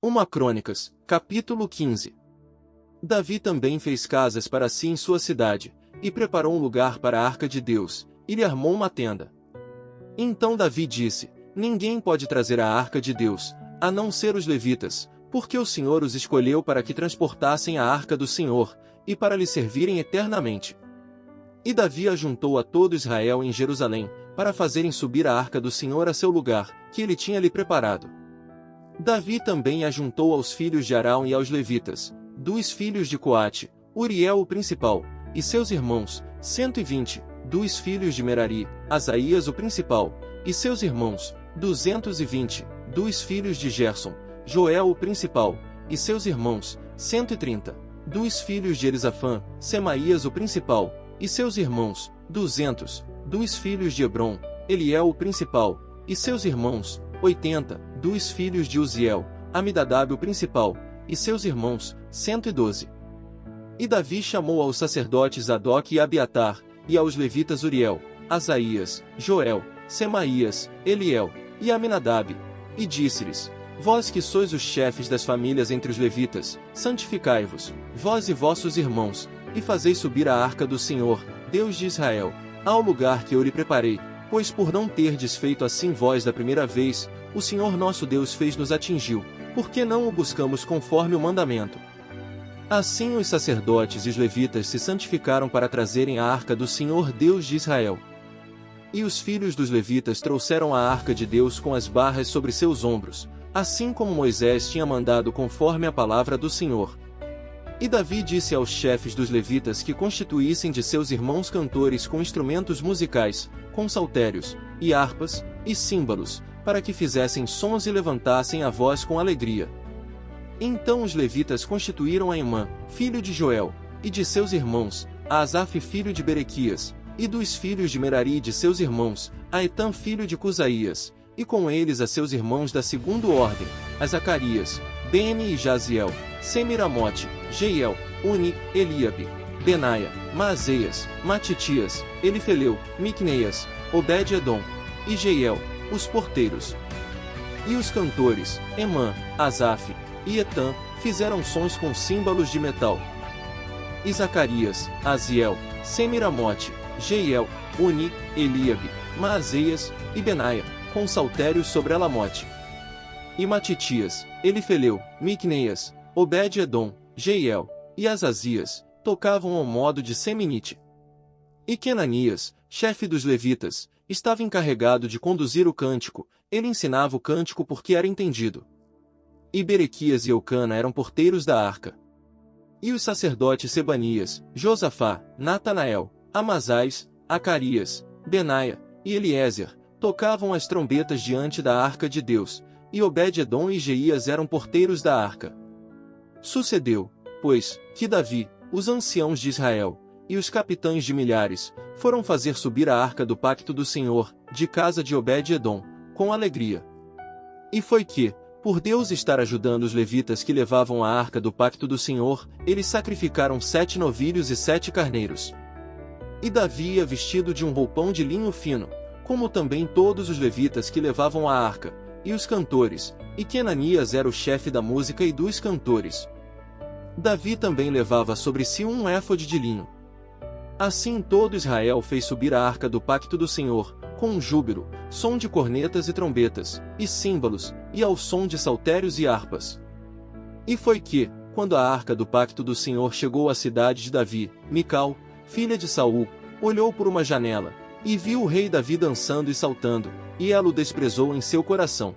1 Crônicas, capítulo 15. Davi também fez casas para si em sua cidade, e preparou um lugar para a arca de Deus, e lhe armou uma tenda. Então Davi disse: ninguém pode trazer a arca de Deus, a não ser os levitas, porque o Senhor os escolheu para que transportassem a arca do Senhor, e para lhe servirem eternamente. E Davi ajuntou a todo Israel em Jerusalém, para fazerem subir a arca do Senhor a seu lugar, que ele tinha lhe preparado. Davi também ajuntou aos filhos de Arão e aos levitas, dos filhos de Coate, Uriel o principal, e seus irmãos, 120, dos filhos de Merari, Asaías o principal, e seus irmãos, 220, dos filhos de Gerson, Joel o principal, e seus irmãos, 130, dos filhos de Elisafã, Semaías o principal, e seus irmãos, 200, dos filhos de Hebron, Eliel o principal, e seus irmãos, 80, dos filhos de Uziel, Amidadab o principal, e seus irmãos, 112. E Davi chamou aos sacerdotes Adoc e Abiatar, e aos levitas Uriel, Asaías, Joel, Semaías, Eliel, e Aminadab, e disse-lhes: vós que sois os chefes das famílias entre os levitas, santificai-vos, vós e vossos irmãos, e fazei subir a arca do Senhor, Deus de Israel, ao lugar que eu lhe preparei, pois por não terdes feito assim vós da primeira vez, o Senhor nosso Deus fez-nos atingiu, porque não o buscamos conforme o mandamento. Assim os sacerdotes e os levitas se santificaram para trazerem a arca do Senhor Deus de Israel. E os filhos dos levitas trouxeram a arca de Deus com as barras sobre seus ombros, assim como Moisés tinha mandado conforme a palavra do Senhor. E Davi disse aos chefes dos levitas que constituíssem de seus irmãos cantores com instrumentos musicais, com saltérios, e harpas, e símbolos, para que fizessem sons e levantassem a voz com alegria. Então os levitas constituíram a Emã, filho de Joel, e de seus irmãos, a Asaf filho de Berequias, e dos filhos de Merari e de seus irmãos, a Etam filho de Cusaías, e com eles a seus irmãos da segunda ordem, a Zacarias, Bene e Jaziel, Semiramote, Jeiel, Uni, Eliabe, Benaia, Maazéias, Matitias, Elifeleu, Miquneias, Obed-edom, e Jeiel, os porteiros. E os cantores, Emã, Asaf, e Etam, fizeram sons com símbolos de metal. E Zacarias, Aziel, Semiramote, Jeiel, Uni, Eliabe, Maazéias, e Benaia, com saltérios sobre Elamote. E Matitias, Elifeleu, Miquneias, Obed-edom, Jeiel, e Azazias, tocavam ao modo de seminite. E Quenanias, chefe dos levitas, estava encarregado de conduzir o cântico, ele ensinava o cântico porque era entendido. E Berequias e Eucana eram porteiros da arca. E os sacerdotes Sebanias, Josafá, Natanael, Amazais, Acarias, Benaia, e Eliezer, tocavam as trombetas diante da arca de Deus, e Obed-edom e Jeías eram porteiros da arca. Sucedeu, pois, que Davi, os anciãos de Israel, e os capitães de milhares, foram fazer subir a arca do pacto do Senhor, de casa de Obed-edom, com alegria. E foi que, por Deus estar ajudando os levitas que levavam a arca do pacto do Senhor, eles sacrificaram 7 novilhos e 7 carneiros. E Davi ia vestido de um roupão de linho fino, como também todos os levitas que levavam a arca, e os cantores, e Quenanias era o chefe da música e dos cantores. Davi também levava sobre si um éfode de linho. Assim todo Israel fez subir a arca do pacto do Senhor, com um júbilo, som de cornetas e trombetas, e símbolos, e ao som de saltérios e harpas. E foi que, quando a arca do pacto do Senhor chegou à cidade de Davi, Mical, filha de Saul, olhou por uma janela, e viu o rei Davi dançando e saltando, e ela o desprezou em seu coração.